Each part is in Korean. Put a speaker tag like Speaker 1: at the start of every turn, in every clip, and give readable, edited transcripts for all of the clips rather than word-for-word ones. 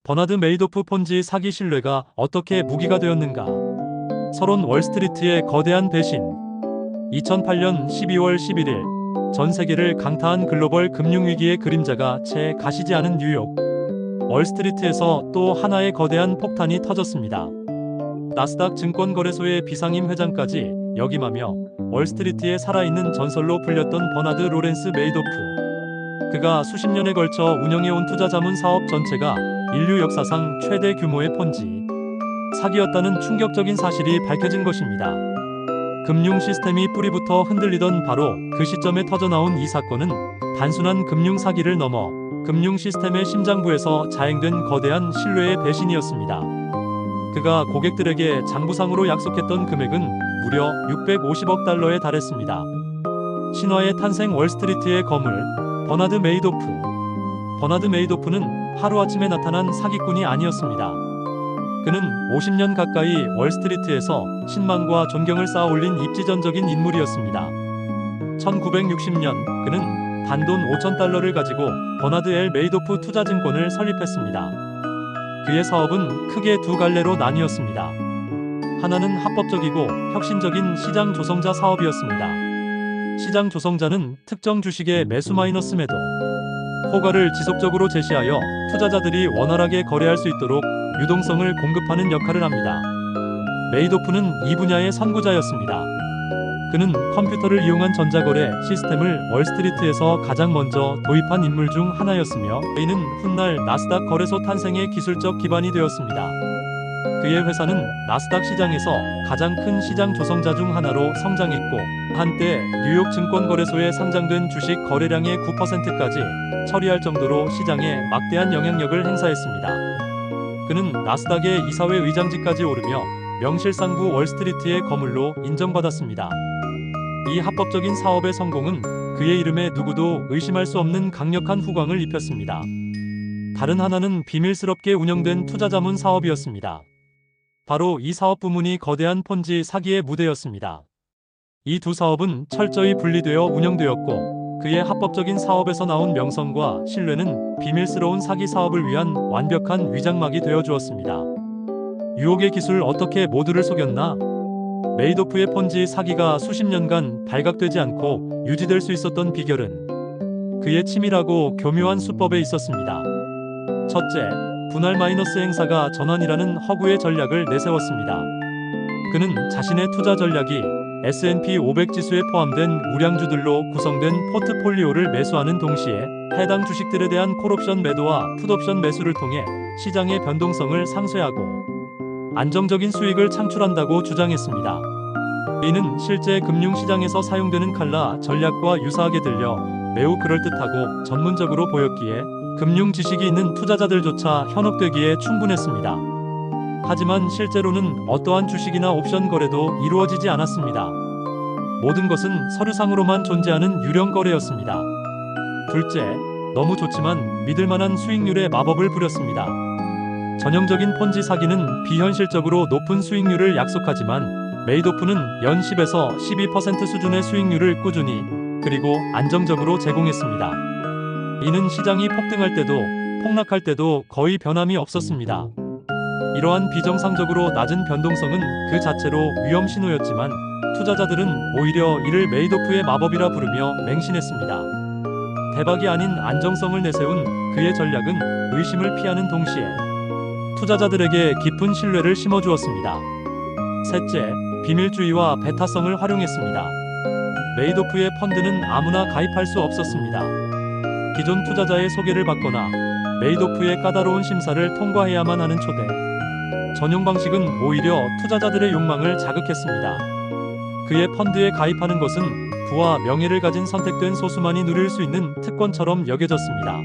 Speaker 1: 버나드 메이도프 폰지 사기 신뢰가 어떻게 무기가 되었는가? 서론 월스트리트의 거대한 배신. 2008년 12월 11일 전 세계를 강타한 글로벌 금융위기의 그림자가 채 가시지 않은 뉴욕 월스트리트에서 또 하나의 거대한 폭탄이 터졌습니다. 나스닥 증권거래소의 비상임 회장까지 역임하며 월스트리트에 살아있는 전설로 불렸던 버나드 로렌스 메이도프. 그가 수십 년에 걸쳐 운영해온 투자자문 사업 전체가 인류 역사상 최대 규모의 폰지 사기였다는 충격적인 사실이 밝혀진 것입니다. 금융 시스템이 뿌리부터 흔들리던 바로 그 시점에 터져나온 이 사건은 단순한 금융 사기를 넘어 금융 시스템의 심장부에서 자행된 거대한 신뢰의 배신이었습니다. 그가 고객들에게 장부상으로 약속했던 금액은 무려 650억 달러에 달했습니다. 신화의 탄생 월스트리트의 거물 버나드 메이도프. 버나드 메이도프는 하루아침에 나타난 사기꾼이 아니었습니다. 그는 50년 가까이 월스트리트에서 신망과 존경을 쌓아올린 입지전적인 인물이었습니다. 1960년 그는 단돈 5천 달러를 가지고 버나드 엘 메이도프 투자증권을 설립했습니다. 그의 사업은 크게 두 갈래로 나뉘었습니다. 하나는 합법적이고 혁신적인 시장 조성자 사업이었습니다. 시장 조성자는 특정 주식의 매수 마이너스 매도 호가를 지속적으로 제시하여 투자자들이 원활하게 거래할 수 있도록 유동성을 공급하는 역할을 합니다. 메이도프는 이 분야의 선구자였습니다. 그는 컴퓨터를 이용한 전자거래 시스템을 월스트리트에서 가장 먼저 도입한 인물 중 하나였으며 이는 훗날 나스닥 거래소 탄생의 기술적 기반이 되었습니다. 그의 회사는 나스닥 시장에서 가장 큰 시장 조성자 중 하나로 성장했고 한때 뉴욕 증권거래소에 상장된 주식 거래량의 9%까지 처리할 정도로 시장에 막대한 영향력을 행사했습니다. 그는 나스닥의 이사회 의장직까지 오르며 명실상부 월스트리트의 거물로 인정받았습니다. 이 합법적인 사업의 성공은 그의 이름에 누구도 의심할 수 없는 강력한 후광을 입혔습니다. 다른 하나는 비밀스럽게 운영된 투자자문 사업이었습니다. 바로 이 사업 부문이 거대한 폰지 사기의 무대였습니다. 이 두 사업은 철저히 분리되어 운영되었고 그의 합법적인 사업에서 나온 명성과 신뢰는 비밀스러운 사기 사업을 위한 완벽한 위장막이 되어 주었습니다. 유혹의 기술 어떻게 모두를 속였나? 메이도프의 폰지 사기가 수십 년간 발각되지 않고 유지될 수 있었던 비결은 그의 치밀하고 교묘한 수법에 있었습니다. 첫째, 분할 마이너스 행사가 전환이라는 허구의 전략을 내세웠습니다. 그는 자신의 투자 전략이 S&P 500 지수에 포함된 우량주들로 구성된 포트폴리오를 매수하는 동시에 해당 주식들에 대한 콜옵션 매도와 풋옵션 매수를 통해 시장의 변동성을 상쇄하고 안정적인 수익을 창출한다고 주장했습니다. 이는 실제 금융시장에서 사용되는 칼라 전략과 유사하게 들려 매우 그럴듯하고 전문적으로 보였기에 금융 지식이 있는 투자자들조차 현혹되기에 충분했습니다. 하지만 실제로는 어떠한 주식이나 옵션 거래도 이루어지지 않았습니다. 모든 것은 서류상으로만 존재하는 유령 거래였습니다. 둘째, 너무 좋지만 믿을만한 수익률의 마법을 부렸습니다. 전형적인 폰지 사기는 비현실적으로 높은 수익률을 약속하지만 메이도프는 연 10에서 12% 수준의 수익률을 꾸준히 그리고 안정적으로 제공했습니다. 이는 시장이 폭등할 때도 폭락할 때도 거의 변함이 없었습니다. 이러한 비정상적으로 낮은 변동성은 그 자체로 위험 신호였지만 투자자들은 오히려 이를 메이도프의 마법이라 부르며 맹신했습니다. 대박이 아닌 안정성을 내세운 그의 전략은 의심을 피하는 동시에 투자자들에게 깊은 신뢰를 심어주었습니다. 셋째, 비밀주의와 배타성을 활용했습니다. 메이도프의 펀드는 아무나 가입할 수 없었습니다. 기존 투자자의 소개를 받거나 메이도프의 까다로운 심사를 통과해야만 하는 초대 전용 방식은 오히려 투자자들의 욕망을 자극했습니다. 그의 펀드에 가입하는 것은 부와 명예를 가진 선택된 소수만이 누릴 수 있는 특권처럼 여겨졌습니다.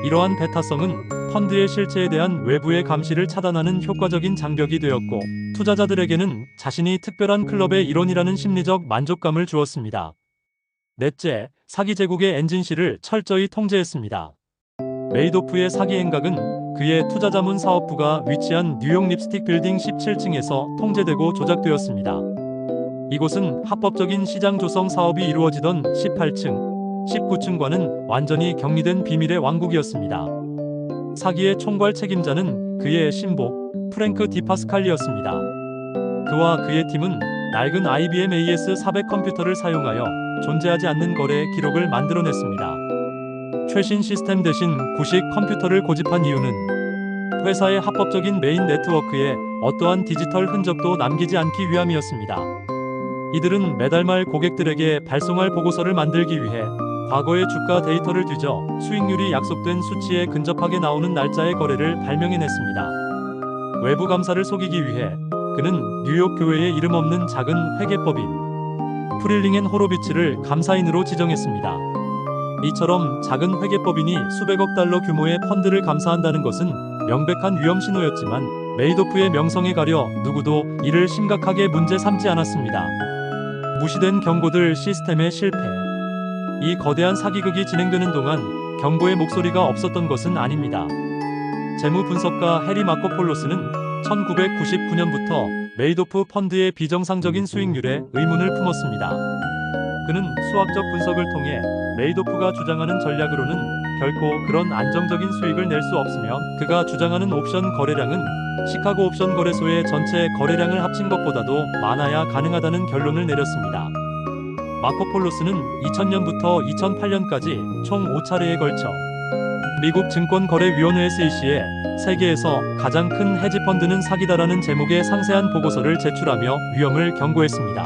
Speaker 1: 이러한 배타성은 펀드의 실체에 대한 외부의 감시를 차단하는 효과적인 장벽이 되었고 투자자들에게는 자신이 특별한 클럽의 일원이라는 심리적 만족감을 주었습니다. 넷째, 사기 제국의 엔진실을 철저히 통제했습니다. 메이도프의 사기 행각은 그의 투자자문 사업부가 위치한 뉴욕 립스틱 빌딩 17층에서 통제되고 조작되었습니다. 이곳은 합법적인 시장 조성 사업이 이루어지던 18층, 19층과는 완전히 격리된 비밀의 왕국이었습니다. 사기의 총괄 책임자는 그의 신복 프랭크 디파스칼리였습니다. 그와 그의 팀은 낡은 IBM AS400 컴퓨터를 사용하여 존재하지 않는 거래 기록을 만들어냈습니다. 최신 시스템 대신 구식 컴퓨터를 고집한 이유는 회사의 합법적인 메인 네트워크에 어떠한 디지털 흔적도 남기지 않기 위함이었습니다. 이들은 매달 말 고객들에게 발송할 보고서를 만들기 위해 과거의 주가 데이터를 뒤져 수익률이 약속된 수치에 근접하게 나오는 날짜의 거래를 발명해냈습니다. 외부 감사를 속이기 위해 그는 뉴욕 교회의 이름 없는 작은 회계법인 프릴링 앤 호로비츠를 감사인으로 지정했습니다. 이처럼 작은 회계법인이 수백억 달러 규모의 펀드를 감사한다는 것은 명백한 위험 신호였지만 메이도프의 명성에 가려 누구도 이를 심각하게 문제 삼지 않았습니다. 무시된 경고들 시스템의 실패. 이 거대한 사기극이 진행되는 동안 경고의 목소리가 없었던 것은 아닙니다. 재무 분석가 해리 마코폴로스는 1999년부터 메이도프 펀드의 비정상적인 수익률에 의문을 품었습니다. 그는 수학적 분석을 통해 메이도프가 주장하는 전략으로는 결코 그런 안정적인 수익을 낼 수 없으며 그가 주장하는 옵션 거래량은 시카고 옵션 거래소의 전체 거래량을 합친 것보다도 많아야 가능하다는 결론을 내렸습니다. 마코폴로스는 2000년부터 2008년까지 총 5차례에 걸쳐 미국 증권거래위원회 SEC에 세계에서 가장 큰 헤지펀드는 사기다라는 제목의 상세한 보고서를 제출하며 위험을 경고했습니다.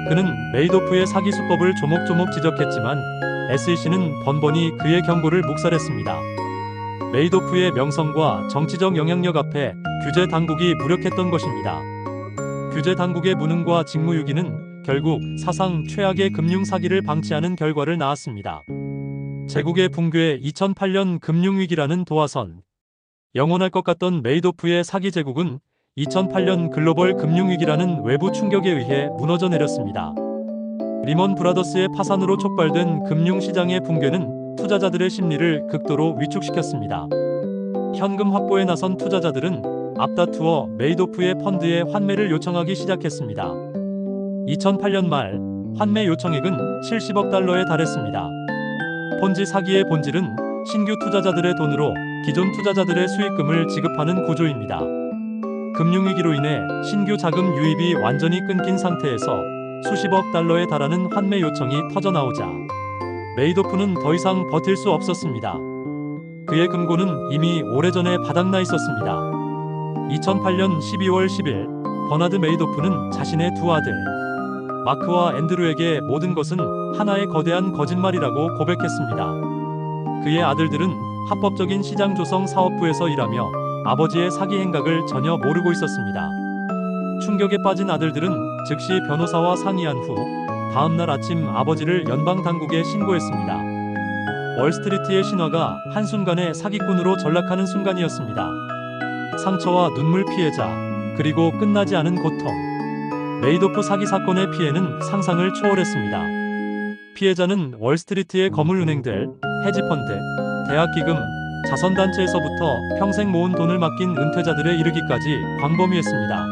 Speaker 1: 그는 메이도프의 사기 수법을 조목조목 지적했지만 SEC는 번번이 그의 경고를 묵살했습니다. 메이도프의 명성과 정치적 영향력 앞에 규제 당국이 무력했던 것입니다. 규제 당국의 무능과 직무유기는 결국 사상 최악의 금융 사기를 방치하는 결과를 낳았습니다. 제국의 붕괴 2008년 금융위기라는 도화선. 영원할 것 같던 메이도프의 사기 제국은 2008년 글로벌 금융위기라는 외부 충격에 의해 무너져 내렸습니다. 리먼 브라더스의 파산으로 촉발된 금융시장의 붕괴는 투자자들의 심리를 극도로 위축시켰습니다. 현금 확보에 나선 투자자들은 앞다투어 메이도프의 펀드에 환매를 요청하기 시작했습니다. 2008년 말 환매 요청액은 70억 달러에 달했습니다. 폰지 사기의 본질은 신규 투자자들의 돈으로 기존 투자자들의 수익금을 지급하는 구조입니다. 금융위기로 인해 신규 자금 유입이 완전히 끊긴 상태에서 수십억 달러에 달하는 환매 요청이 터져나오자 메이도프는 더 이상 버틸 수 없었습니다. 그의 금고는 이미 오래전에 바닥나 있었습니다. 2008년 12월 10일 버나드 메이도프는 자신의 두 아들 마크와 앤드루에게 모든 것은 하나의 거대한 거짓말이라고 고백했습니다. 그의 아들들은 합법적인 시장 조성 사업부에서 일하며 아버지의 사기 행각을 전혀 모르고 있었습니다. 충격에 빠진 아들들은 즉시 변호사와 상의한 후 다음날 아침 아버지를 연방 당국에 신고했습니다. 월스트리트의 신화가 한순간에 사기꾼으로 전락하는 순간이었습니다. 상처와 눈물 피해자, 그리고 끝나지 않은 고통. 메이도프 사기 사건의 피해는 상상을 초월했습니다. 피해자는 월스트리트의 거물은행들, 헤지펀드, 대학기금, 자선단체에서부터 평생 모은 돈을 맡긴 은퇴자들에 이르기까지 광범위했습니다.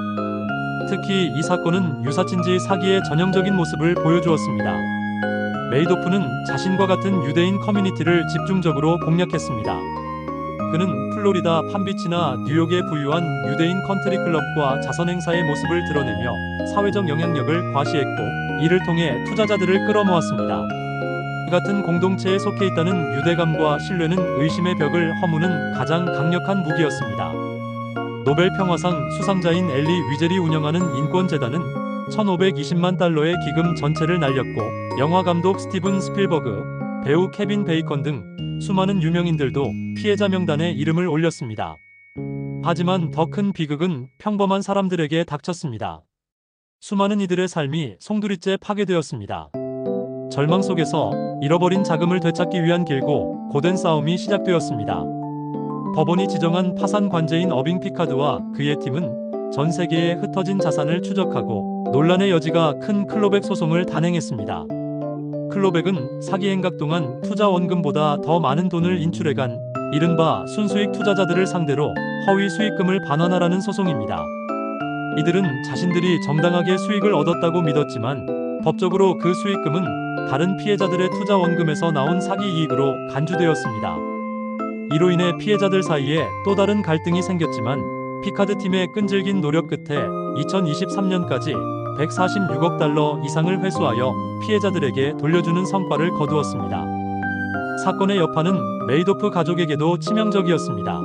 Speaker 1: 특히 이 사건은 유사친지 사기의 전형적인 모습을 보여주었습니다. 메이도프는 자신과 같은 유대인 커뮤니티를 집중적으로 공략했습니다. 그는 플로리다 팜비치나 뉴욕의 부유한 유대인 컨트리 클럽과 자선행사의 모습을 드러내며 사회적 영향력을 과시했고 이를 통해 투자자들을 끌어모았습니다. 이 같은 공동체에 속해 있다는 유대감과 신뢰는 의심의 벽을 허무는 가장 강력한 무기였습니다. 노벨 평화상 수상자인 엘리 위젤이 운영하는 인권재단은 1,520만 달러의 기금 전체를 날렸고 영화 감독 스티븐 스필버그, 배우 케빈 베이컨 등 수많은 유명인들도 피해자 명단에 이름을 올렸습니다. 하지만 더 큰 비극은 평범한 사람들에게 닥쳤습니다. 수많은 이들의 삶이 송두리째 파괴되었습니다. 절망 속에서 잃어버린 자금을 되찾기 위한 길고 고된 싸움이 시작되었습니다. 법원이 지정한 파산 관제인 어빙 피카드와 그의 팀은 전 세계에 흩어진 자산을 추적하고 논란의 여지가 큰 클로백 소송을 단행했습니다. 클로백은 사기 행각 동안 투자 원금보다 더 많은 돈을 인출해간 이른바 순수익 투자자들을 상대로 허위 수익금을 반환하라는 소송입니다. 이들은 자신들이 정당하게 수익을 얻었다고 믿었지만 법적으로 그 수익금은 다른 피해자들의 투자 원금에서 나온 사기 이익으로 간주되었습니다. 이로 인해 피해자들 사이에 또 다른 갈등이 생겼지만 피카드 팀의 끈질긴 노력 끝에 2023년까지 146억 달러 이상을 회수하여 피해자들에게 돌려주는 성과를 거두었습니다. 사건의 여파는 메이도프 가족에게도 치명적이었습니다.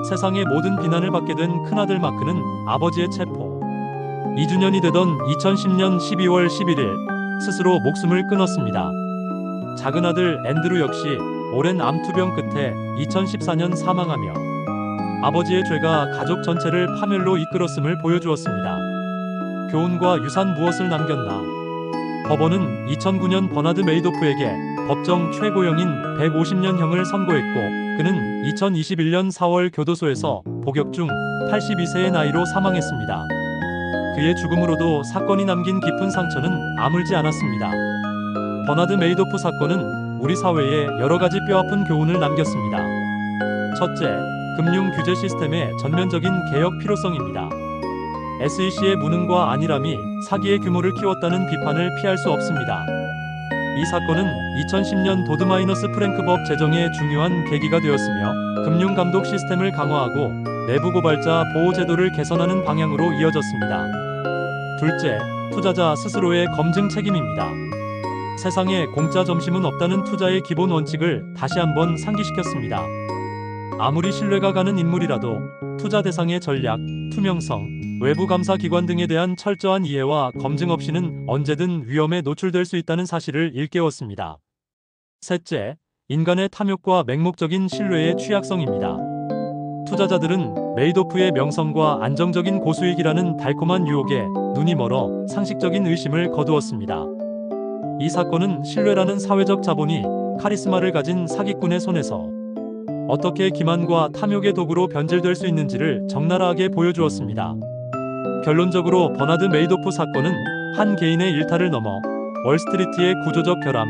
Speaker 1: 세상의 모든 비난을 받게 된 큰아들 마크는 아버지의 체포 2주년이 되던 2010년 12월 11일 스스로 목숨을 끊었습니다. 작은 아들 앤드루 역시 오랜 암투병 끝에 2014년 사망하며 아버지의 죄가 가족 전체를 파멸로 이끌었음을 보여주었습니다. 교훈과 유산 무엇을 남겼나? 법원은 2009년 버나드 메이도프에게 법정 최고형인 150년형을 선고했고 그는 2021년 4월 교도소에서 복역 중 82세의 나이로 사망했습니다. 그의 죽음으로도 사건이 남긴 깊은 상처는 아물지 않았습니다. 버나드 메이도프 사건은 우리 사회에 여러 가지 뼈아픈 교훈을 남겼습니다. 첫째, 금융 규제 시스템의 전면적인 개혁 필요성입니다. SEC의 무능과 안일함이 사기의 규모를 키웠다는 비판을 피할 수 없습니다. 이 사건은 2010년 도드마이너스 프랭크법 제정의 중요한 계기가 되었으며 금융감독 시스템을 강화하고 내부 고발자 보호 제도를 개선하는 방향으로 이어졌습니다. 둘째, 투자자 스스로의 검증 책임입니다. 세상에 공짜 점심은 없다는 투자의 기본 원칙을 다시 한번 상기시켰습니다. 아무리 신뢰가 가는 인물이라도 투자 대상의 전략, 투명성, 외부 감사 기관 등에 대한 철저한 이해와 검증 없이는 언제든 위험에 노출될 수 있다는 사실을 일깨웠습니다. 셋째, 인간의 탐욕과 맹목적인 신뢰의 취약성입니다. 투자자들은 메이도프의 명성과 안정적인 고수익이라는 달콤한 유혹에 눈이 멀어 상식적인 의심을 거두었습니다. 이 사건은 신뢰라는 사회적 자본이 카리스마를 가진 사기꾼의 손에서 어떻게 기만과 탐욕의 도구로 변질될 수 있는지를 적나라하게 보여주었습니다. 결론적으로 버나드 메이도프 사건은 한 개인의 일탈을 넘어 월스트리트의 구조적 결함,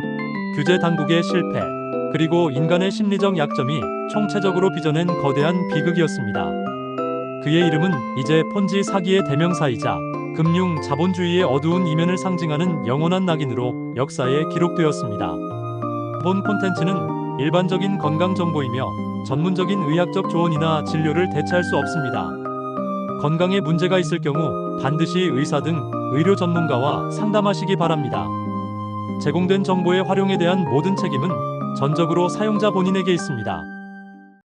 Speaker 1: 규제 당국의 실패, 그리고 인간의 심리적 약점이 총체적으로 빚어낸 거대한 비극이었습니다. 그의 이름은 이제 폰지 사기의 대명사이자 금융 자본주의의 어두운 이면을 상징하는 영원한 낙인으로 역사에 기록되었습니다. 본 콘텐츠는 일반적인 건강 정보이며 전문적인 의학적 조언이나 진료를 대체할 수 없습니다. 건강에 문제가 있을 경우 반드시 의사 등 의료 전문가와 상담하시기 바랍니다. 제공된 정보의 활용에 대한 모든 책임은 전적으로 사용자 본인에게 있습니다.